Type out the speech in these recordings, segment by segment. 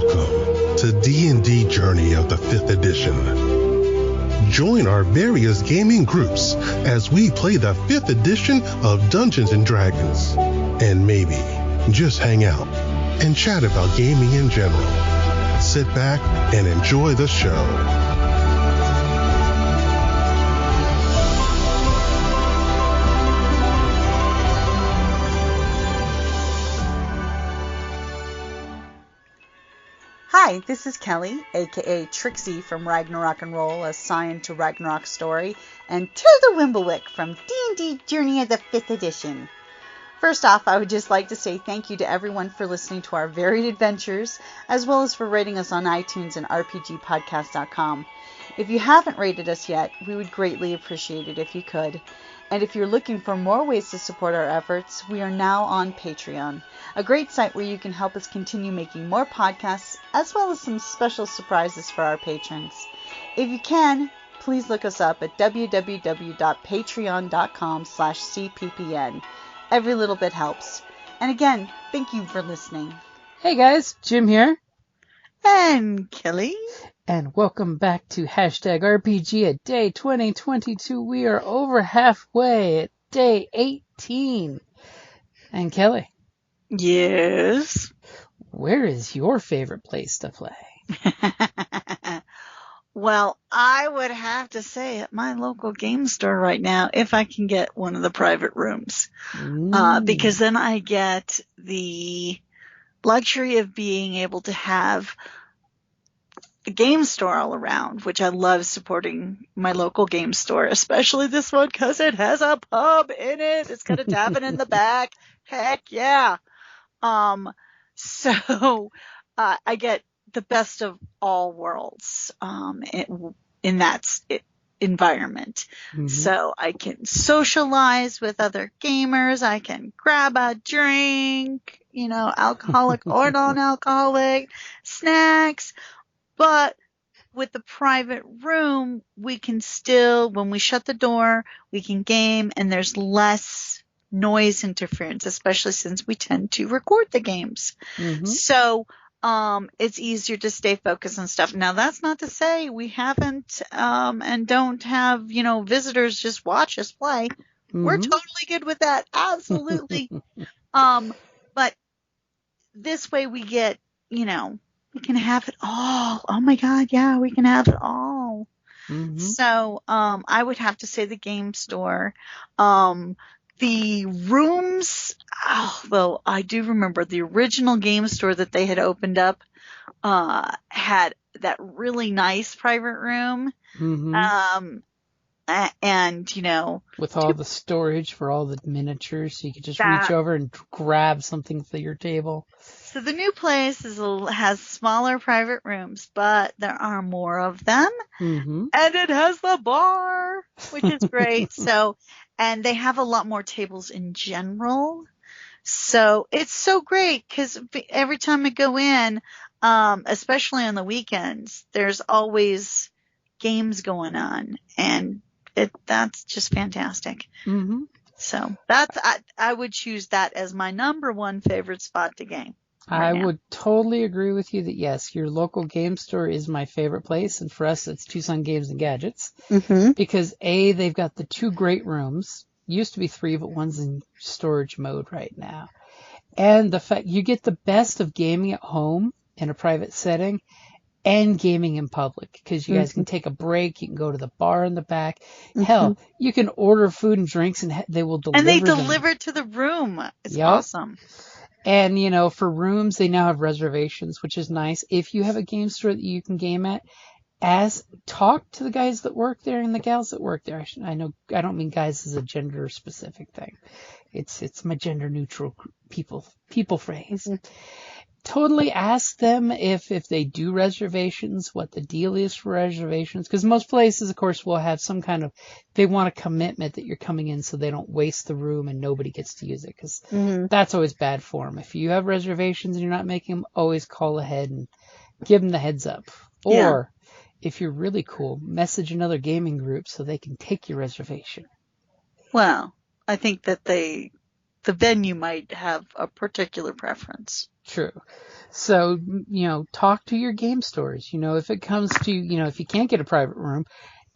Welcome to D&D Journey of the 5th Edition. Join our various gaming groups as we play the 5th edition of Dungeons & Dragons. And maybe just hang out and chat about gaming in general. Sit back and enjoy the show. Hi, this is Kelly, aka Trixie from Ragnarok and Roll, assigned to Ragnarok Story, and Tilda Wimblewick from D&D Journey of the 5th Edition. First off, I would just like to say thank you to everyone for listening to our varied adventures, as well as for rating us on iTunes and RPGpodcast.com. If you haven't rated us yet, we would greatly appreciate it if you could. And if you're looking for more ways to support our efforts, we are now on Patreon, a great site where you can help us continue making more podcasts, as well as some special surprises for our patrons. If you can, please look us up at www.patreon.com/cppn. Every little bit helps. And again, thank you for listening. Hey guys, Jim here. And Kelly. And welcome back to #RPGaDay2022. We are over halfway at day 18. And Kelly. Yes? Where is your favorite place to play? Well, I would have to say at my local game store right now, if I can get one of the private rooms. Because then I get the luxury of being able to have a game store all around, which I love supporting my local game store, especially this one because it has a pub in it. It's got a tavern in the back. Heck yeah. So I get the best of all worlds in that environment. Mm-hmm. So I can socialize with other gamers. I can grab a drink, alcoholic or non-alcoholic, snacks. But with the private room, we can still, when we shut the door, we can game, and there's less noise interference, especially since we tend to record the games. Mm-hmm. So it's easier to stay focused on stuff. Now, that's not to say we haven't and don't have, visitors just watch us play. Mm-hmm. We're totally good with that. Absolutely. But this way we get, we can have it all. Oh my God, yeah, we can have it all. Mm-hmm. So I would have to say the game store. The rooms, though I do remember the original game store that they had opened up had that really nice private room. Mm-hmm. And, with all the storage for all the miniatures, so you could just reach over and grab something for your table. So the new place has smaller private rooms, but there are more of them. Mm-hmm. And it has the bar, which is great. And they have a lot more tables in general. So it's so great because every time I go in, especially on the weekends, there's always games going on, and that's just fantastic. Mm-hmm. So I would choose that as my number one favorite spot to game. I would totally agree with you that, yes, your local game store is my favorite place. And for us, it's Tucson Games and Gadgets. Mm-hmm. Because, A, they've got the 2 great rooms. Used to be 3, but one's in storage mode right now. And the fact you get the best of gaming at home in a private setting and gaming in public. Because you guys can take a break. You can go to the bar in the back. Mm-hmm. Hell, you can order food and drinks and they will deliver. And they deliver to the room. It's awesome. And, for rooms, they now have reservations, which is nice. If you have a game store that you can game at, talk to the guys that work there and the gals that work there. I don't mean guys as a gender specific thing. It's my gender neutral people phrase. Mm-hmm. Totally ask them if they do reservations, what the deal is for reservations. Because most places, of course, will have some kind of, they want a commitment that you're coming in so they don't waste the room and nobody gets to use it. Because that's always bad form. If you have reservations and you're not making them, always call ahead and give them the heads up. Or, if you're really cool, message another gaming group so they can take your reservation. Well, I think that the venue might have a particular preference. True. So, talk to your game stores. If it comes to, if you can't get a private room,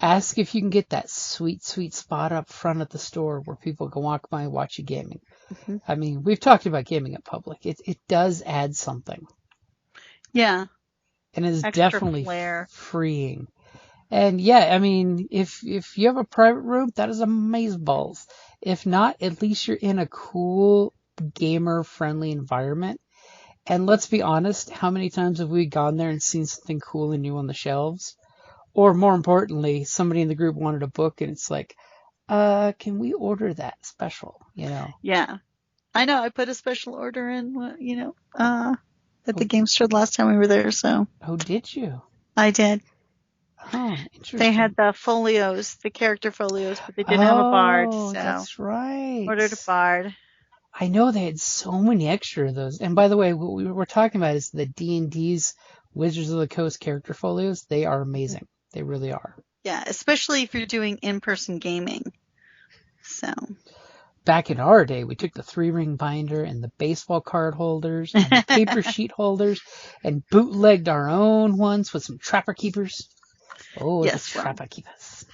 ask if you can get that sweet, sweet spot up front at the store where people can walk by and watch you gaming. Mm-hmm. I mean, we've talked about gaming in public. It does add something. Yeah. And it's Extra definitely flair. freeing. And yeah, I mean, if you have a private room, that is amazeballs. If not, at least you're in a cool, gamer-friendly environment. And let's be honest, how many times have we gone there and seen something cool and new on the shelves? Or more importantly, somebody in the group wanted a book and it's like, can we order that special, Yeah. I know. I put a special order in, at the game store last time we were there, so. Oh, did you? I did. Oh, interesting. They had the folios, the character folios, but they didn't have a bard, so. That's right. Ordered a bard. I know they had so many extra of those. And by the way, what we were talking about is the D&D's Wizards of the Coast character folios. They are amazing. They really are. Yeah, especially if you're doing in-person gaming. So. Back in our day, we took the 3-ring binder and the baseball card holders and the paper sheet holders and bootlegged our own ones with some Trapper Keepers. Oh, yes, the Trapper Keepers.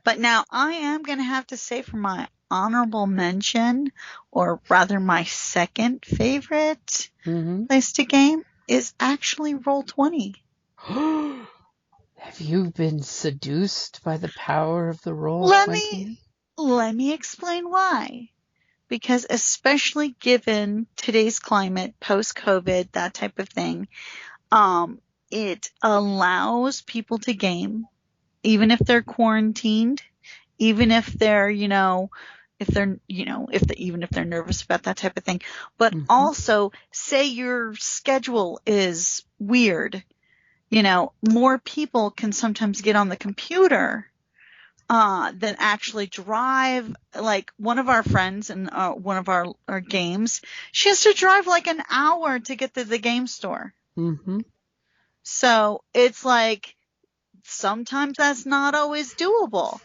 But now I am going to have to say for my honorable mention, or rather my second favorite place to game, is actually Roll20. Have you been seduced by the power of the Roll20? Let me explain why. Because especially given today's climate, post-COVID, that type of thing, it allows people to game, even if they're quarantined, even if they're, even if they're nervous about that type of thing. But also, say your schedule is weird, more people can sometimes get on the computer than actually drive. Like one of our friends in one of our games, she has to drive like an hour to get to the game store. Mm-hmm. So it's like sometimes that's not always doable,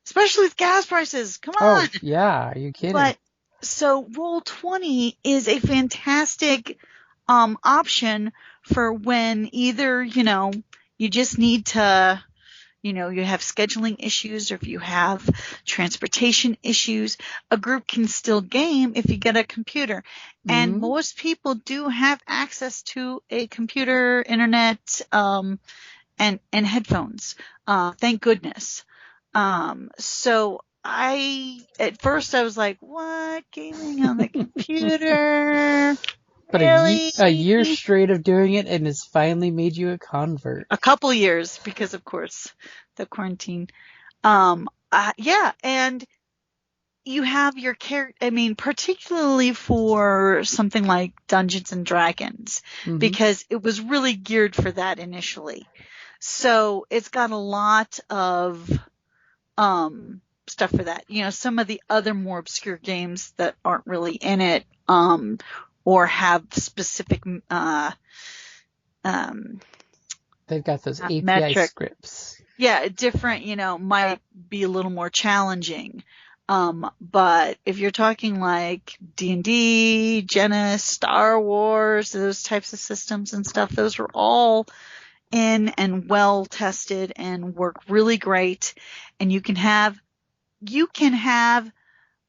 especially with gas prices. Come on. Oh, yeah. Are you kidding? But so Roll20 is a fantastic option for when either, you just need to, you have scheduling issues, or if you have transportation issues, a group can still game if you get a computer. And most people do have access to a computer, internet, and headphones. Thank goodness. So at first I was like, what? Gaming on the computer? But really? a year straight of doing it, and it's finally made you a convert. A couple years, because of course the quarantine. Yeah, and you have your character. I mean, particularly for something like Dungeons and Dragons, because it was really geared for that initially. So it's got a lot of stuff for that. Some of the other more obscure games that aren't really in it, or have specific they've got those API metric scripts. Yeah, different, might be a little more challenging. But if you're talking like D&D, Genesis, Star Wars, those types of systems and stuff, those are all in and well tested and work really great. And you can have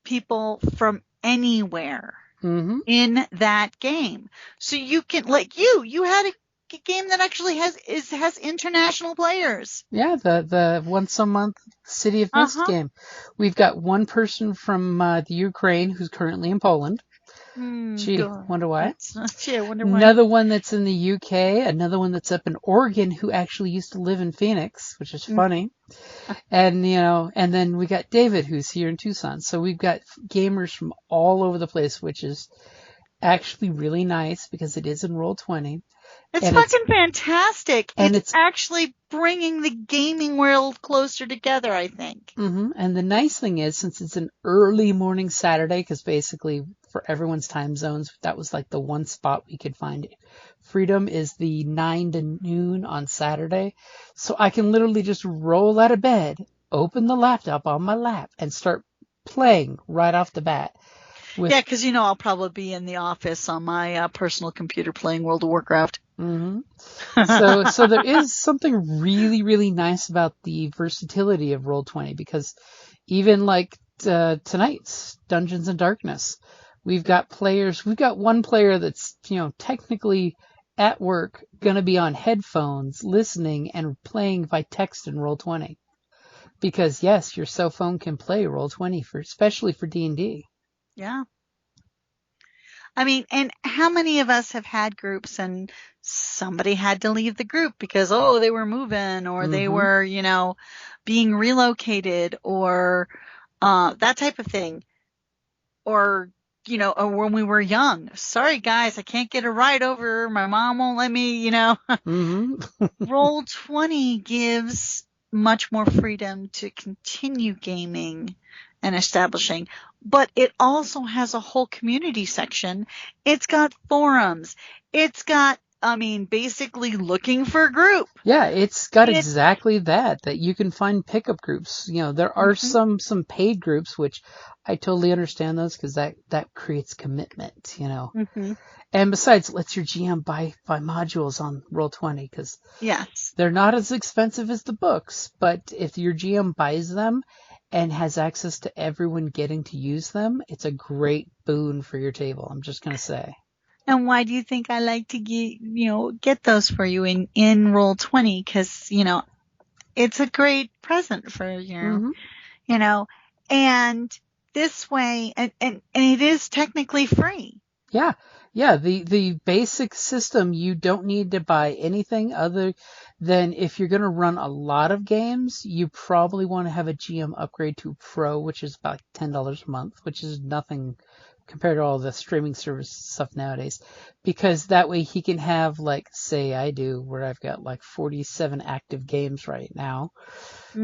people from anywhere in that game. So you can, like you had a game that actually has international players. Yeah, the once a month City of Mist game. We've got one person from the Ukraine who's currently in Poland. Gee, wonder why. I wonder why. Another one that's in the UK, another one that's up in Oregon who actually used to live in Phoenix, which is funny. And, and then we got David who's here in Tucson. So we've got gamers from all over the place, which is actually really nice because it is in Roll20. It's fucking fantastic. And it's actually bringing the gaming world closer together, I think. And the nice thing is, since it's an early morning Saturday, because basically for everyone's time zones, that was like the one spot we could find freedom is the 9 to noon on Saturday. So I can literally just roll out of bed, open the laptop on my lap, and start playing right off the bat. Yeah, because I'll probably be in the office on my personal computer playing World of Warcraft. So there is something really, really nice about the versatility of Roll20, because even like tonight's Dungeons and Darkness, we've got one player that's, technically at work, going to be on headphones listening and playing by text in Roll20. Because yes, your cell phone can play Roll20 especially for D&D. Yeah. I mean, and how many of us have had groups and somebody had to leave the group because, they were moving or they were, being relocated or that type of thing. Or, or when we were young. Sorry, guys, I can't get a ride over. My mom won't let me, Roll20 gives much more freedom to continue gaming and establishing, but it also has a whole community section. It's got forums. It's got, basically looking for a group. Yeah, it's got exactly that you can find pickup groups. There are some paid groups, which I totally understand those because that creates commitment, And besides, it lets your GM buy modules on Roll20 because they're not as expensive as the books. But if your GM buys them and has access to everyone getting to use them, it's a great boon for your table. I'm just going to say. And why do you think I like to get those for you in Roll20? Because, it's a great present for and this way, and it is technically free. Yeah. The basic system, you don't need to buy anything other than if you're going to run a lot of games, you probably want to have a GM upgrade to Pro, which is about $10 a month, which is nothing compared to all the streaming service stuff nowadays, because that way he can have, like, say I do, where I've got like 47 active games right now. So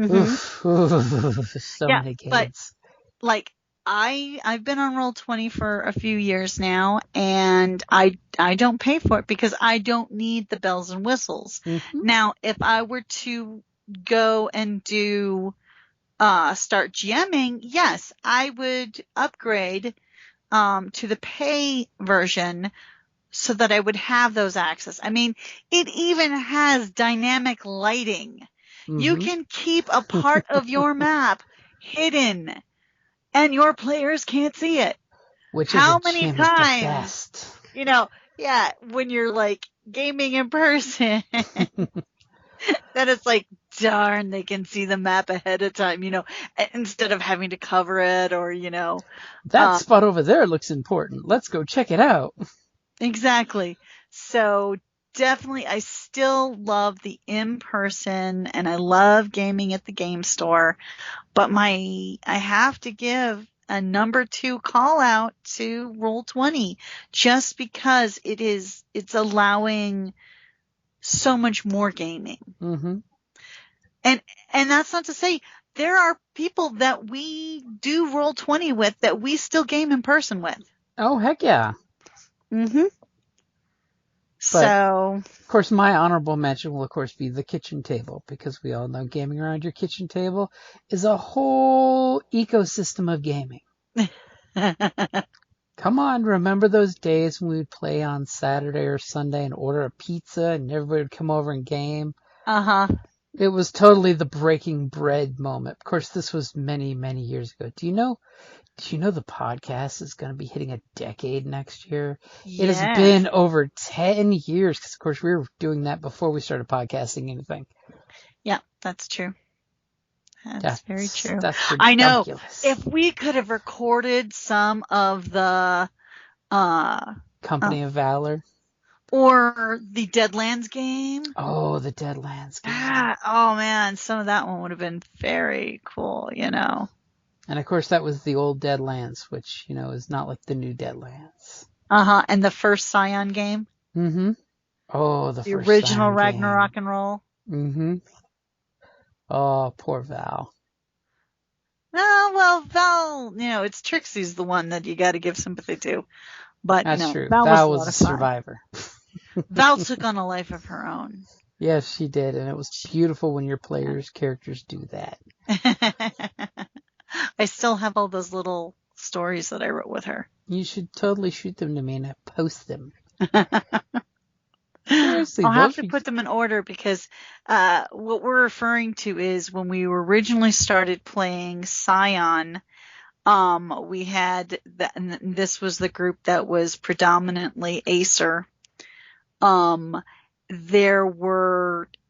many games. But like I've been on Roll20 for a few years now, and I don't pay for it because I don't need the bells and whistles. Now, if I were to go and do start GMing, yes, I would upgrade to the pay version so that I would have those access. I mean, it even has dynamic lighting. You can keep a part of your map hidden and your players can't see it. Which how is many times, the best. When you're like gaming in person, then it's like, darn, they can see the map ahead of time, instead of having to cover it or, that spot over there looks important. Let's go check it out. Exactly. So definitely, I still love the in-person and I love gaming at the game store, but I have to give a number 2 call out to Roll20 just because it's allowing so much more gaming. And that's not to say there are people that we do Roll20 with that we still game in person with. Oh, heck yeah. So, of course, my honorable mention will, of course, be the kitchen table, because we all know gaming around your kitchen table is a whole ecosystem of gaming. Come on, remember those days when we'd play on Saturday or Sunday and order a pizza and everybody would come over and game? It was totally the breaking bread moment. Of course, this was many, many years ago. Do you know the podcast is going to be hitting a decade next year? Yes. It has been over 10 years, because, of course, we were doing that before we started podcasting anything. Yeah, that's true. That's very true. That's ridiculous. I know. If we could have recorded some of the Company of Valor. Or the Deadlands game. Oh, the Deadlands game. Oh, man. Some of that one would have been very cool, And, of course, that was the old Deadlands, which, is not like the new Deadlands. And the first Scion game. Oh, the first original Scion Ragnarok game. and Roll. Oh, poor Val. Oh, well, Val, it's Trixie's the one that you got to give sympathy to. But that's true. Val was a survivor. Val took on a life of her own. Yes, she did, and it was beautiful when your players' characters do that. I still have all those little stories that I wrote with her. You should totally shoot them to me and post them. Seriously, I'll have to put them in order because what we're referring to is when we originally started playing Scion, we had that, and this was the group that was predominantly Acer.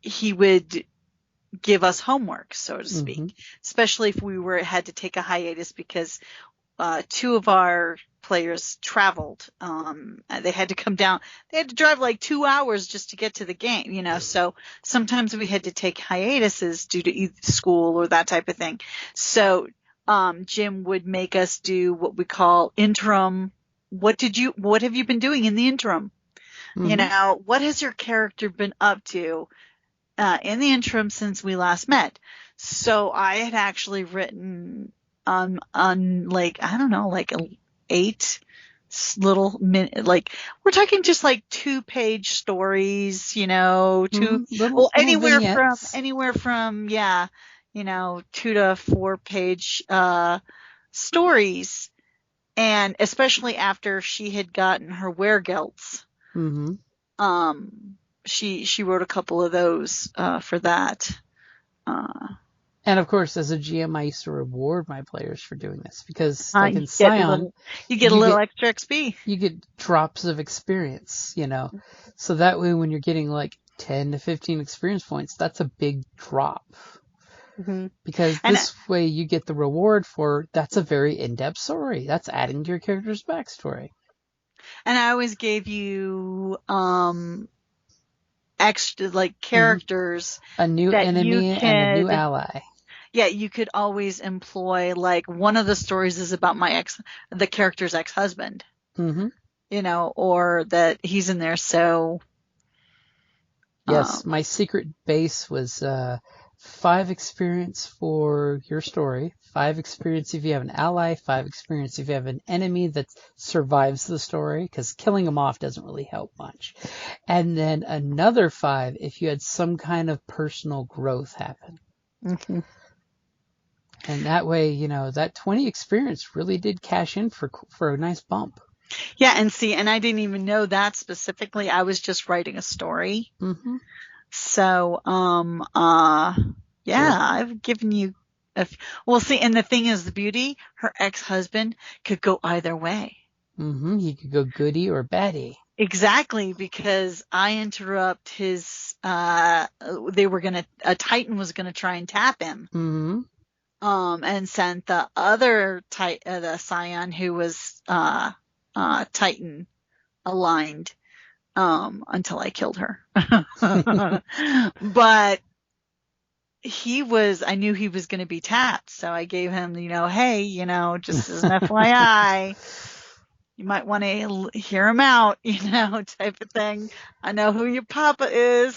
He would give us homework, so to speak, especially if we had to take a hiatus because two of our players traveled. They had to come down. They had to drive like 2 hours just to get to the game, so sometimes we had to take hiatuses due to either school or that type of thing. So Jim would make us do what we call interim. What have you been doing in the interim? What has your character been up to in the interim since we last met? So I had actually written on like, I don't know, like 8 little minute, like we're talking just like 2-page stories, anywhere from 2 to 4 page stories, and especially after she had gotten her weregelts. She wrote a couple of those for that. And of course, as a GM, I used to reward my players for doing this because, like in Scion, you get a little extra XP. You get drops of experience, So that way, when you're getting like 10 to 15 experience points, that's a big drop. Because this way, you get the reward for that's a very in-depth story. That's adding to your character's backstory. And I always gave you extra, like, characters. A new enemy and a new ally. Yeah, you could always employ, like, one of the stories is about the character's ex-husband. Or that he's in there, so. Yes, my secret base was 5 experience for your story, 5 experience if you have an ally, 5 experience if you have an enemy that survives the story, because killing them off doesn't really help much. And then another 5 if you had some kind of personal growth happen. And that way, that 20 experience really did cash in for a nice bump. Yeah, and I didn't even know that specifically. I was just writing a story. So, I've given you see, and the thing is, the beauty, her ex-husband could go either way. He could go goody or baddie. Exactly, because I interrupt his, a Titan was gonna try and tap him. And sent the other the Scion who was, Titan aligned, until I killed her. But I knew he was going to be tapped, so I gave him, hey, just as an FYI, you might want to hear him out, type of thing. I know who your papa is.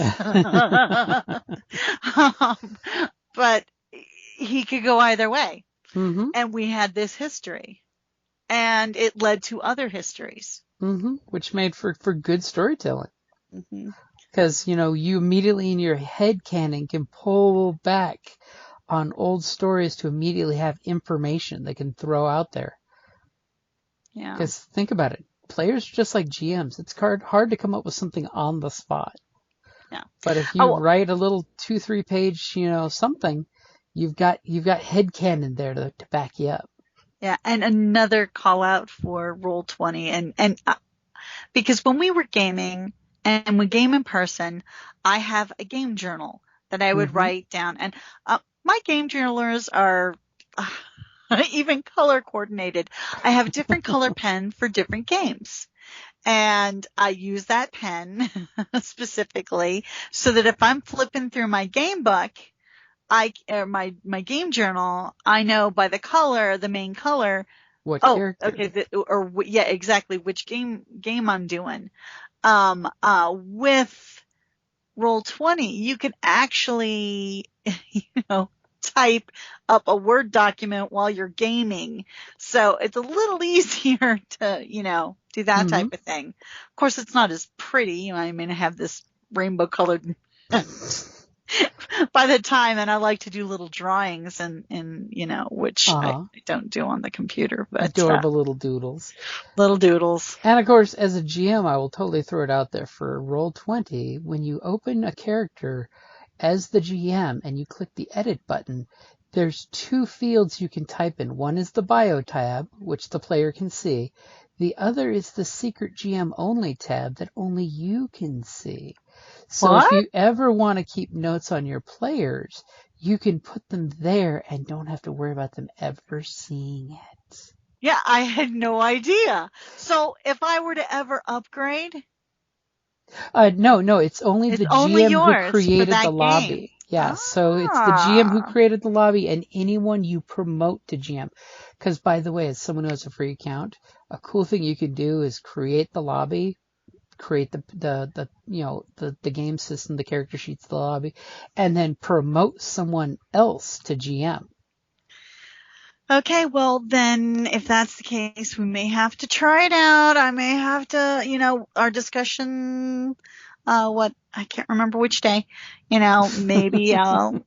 But he could go either way. And we had this history. And it led to other histories. Which made for good storytelling. Because, you immediately in your head canon can pull back on old stories to immediately have information they can throw out there. Yeah. Because think about it. Players are just like GMs. It's hard to come up with something on the spot. Yeah. But if you write a little 2-3 page, something, you've got headcanon there to back you up. Yeah, and another call out for Roll20, and because when we were gaming and we game in person, I have a game journal that I would write down, and my game journalers are even color coordinated. I have a different color pen for different games. And I use that pen specifically so that if I'm flipping through my game book, my game journal, I know by the color, the main color. What character? Okay. Exactly. Which game I'm doing. With Roll20, you can actually, type up a Word document while you're gaming. So it's a little easier to, do that type of thing. Of course, it's not as pretty. I have this rainbow colored by the time, and I like to do little drawings and which I don't do on the computer, but adorable little doodles. Little doodles. And of course, as a GM, I will totally throw it out there for Roll20. When you open a character as the GM and you click the edit button, there's 2 fields you can type in. One is the bio tab, which the player can see. The other is the secret GM only tab that only you can see. So if you ever want to keep notes on your players, you can put them there and don't have to worry about them ever seeing it. Yeah, I had no idea. So if I were to ever upgrade? No, it's only the GM who created the lobby. Yeah, so it's the GM who created the lobby and anyone you promote to GM. Because, by the way, as someone who has a free account, a cool thing you can do is create the lobby, create the game system, the character sheets, the lobby, and then promote someone else to GM. Okay, well then, if that's the case, we may have to try it out. I may have to, our discussion, I can't remember which day, maybe I'll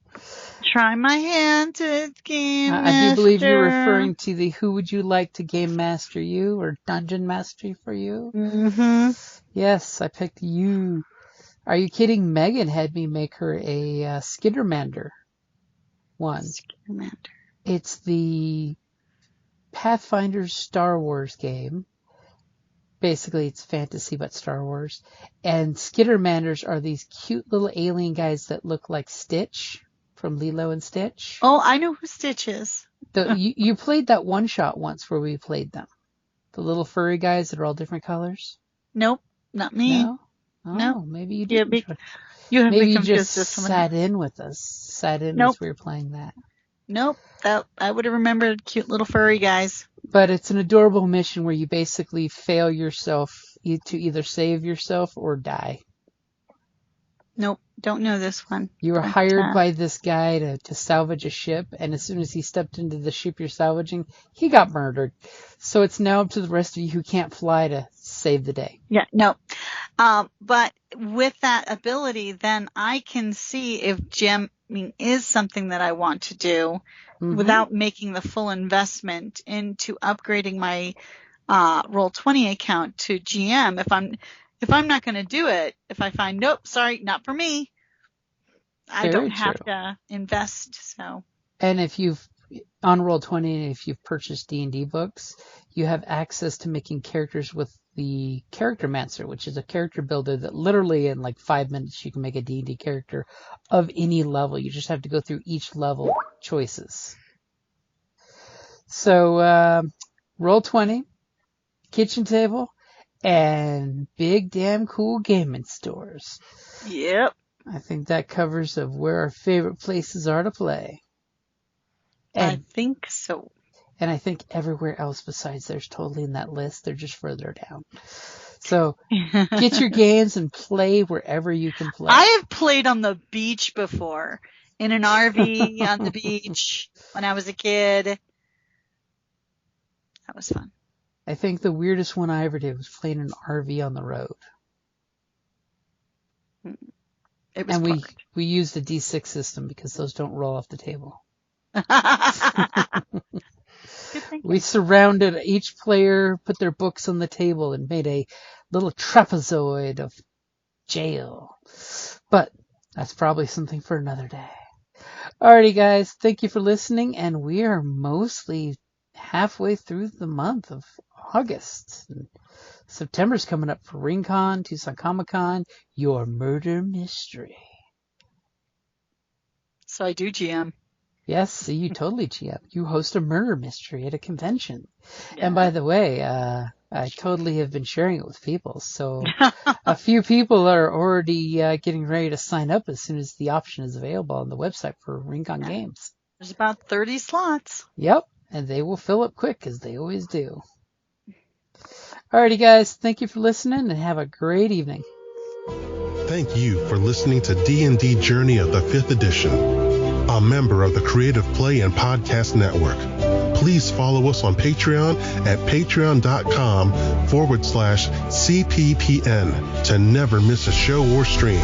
try my hand to Game Master. I do believe you're referring to the Who Would You Like to Game Master You or Dungeon Mastery for You? Mm-hmm. Yes, I picked you. Are you kidding? Megan had me make her a Skittermander one. Skittermander. It's the Pathfinder Star Wars game. Basically, it's fantasy, but Star Wars. And Skittermanders are these cute little alien guys that look like Stitch from Lilo and Stitch. Oh, I know who Stitch is. You played that one shot once where we played them. The little furry guys that are all different colors. Nope, not me. No? Oh, no. Maybe you didn't. Maybe you just sat in with us. As we were playing that. Nope, I would have remembered cute little furry guys. But it's an adorable mission where you basically fail yourself to either save yourself or die. Nope, don't know this one. You were hired by this guy to salvage a ship, and as soon as he stepped into the ship you're salvaging, he got murdered. So it's now up to the rest of you who can't fly to save the day. Yeah, no. But with that ability, then I can see if GMing is something that I want to do without making the full investment into upgrading my Roll20 account to GM. If I'm not going to do it, if I find, nope, sorry, not for me, I don't have to invest. So. And if on Roll20, if you've purchased D&D books, you have access to making characters with the Charactermancer, which is a character builder that literally in like 5 minutes you can make a D&D character of any level. You just have to go through each level choices. So Roll20, kitchen table, and big damn cool gaming stores. Yep. I think that covers of where our favorite places are to play. And I think so. And I think everywhere else besides there's totally in that list. They're just further down. So get your games and play wherever you can play. I have played on the beach before. In an RV on the beach when I was a kid. That was fun. I think the weirdest one I ever did was playing an RV on the road. It was and we used a D6 system because those don't roll off the table. We surrounded each player, put their books on the table, and made a little trapezoid of jail. But that's probably something for another day. Alrighty, guys. Thank you for listening, and we are mostly halfway through the month of August. And September's coming up for RingCon, Tucson Comic-Con, your murder mystery. So I do GM. Yes, see, you totally GM. You host a murder mystery at a convention. Yeah. And by the way, I totally have been sharing it with people. So a few people are already getting ready to sign up as soon as the option is available on the website for RingCon Games. There's about 30 slots. Yep, and they will fill up quick, as they always do. Alrighty, guys, thank you for listening, and have a great evening. Thank you for listening to D&D Journey of the 5th Edition, a member of the Creative Play and Podcast Network. Please follow us on Patreon at patreon.com/CPPN to never miss a show or stream.